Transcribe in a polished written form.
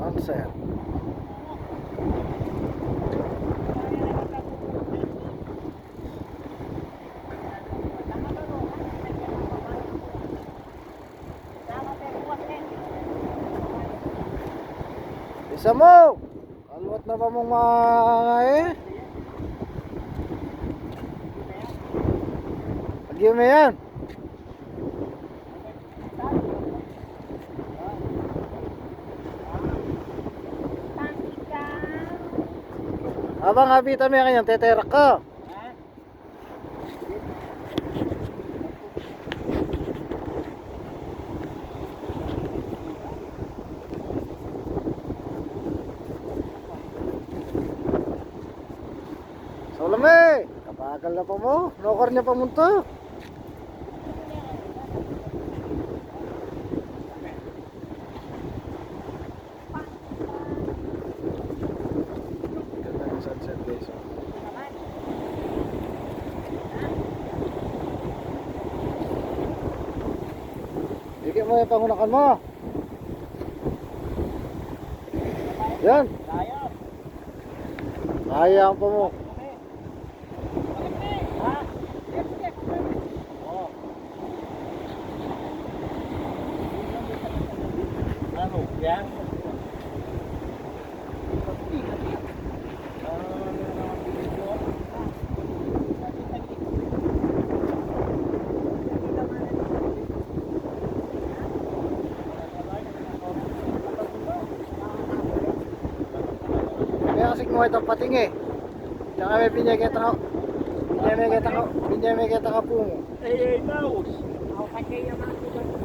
Answer. Isa mo! Kalwat na ba mong mga Lagyan mo yan. Abang habitan mo yan kanyang teterak ka. Solome, kapagal na pa mo. Nokar niya pa munto. Ganda ng sunset guys. Dikit mo yung pangunakan mo. Yan. Kaya pa mo. Ano yan? Kaya kasi kumuha itong pating eh. Tsaka may pinyageta ka. Pinyamegeta ka po mo. Eh, mouse. Ako kaya naman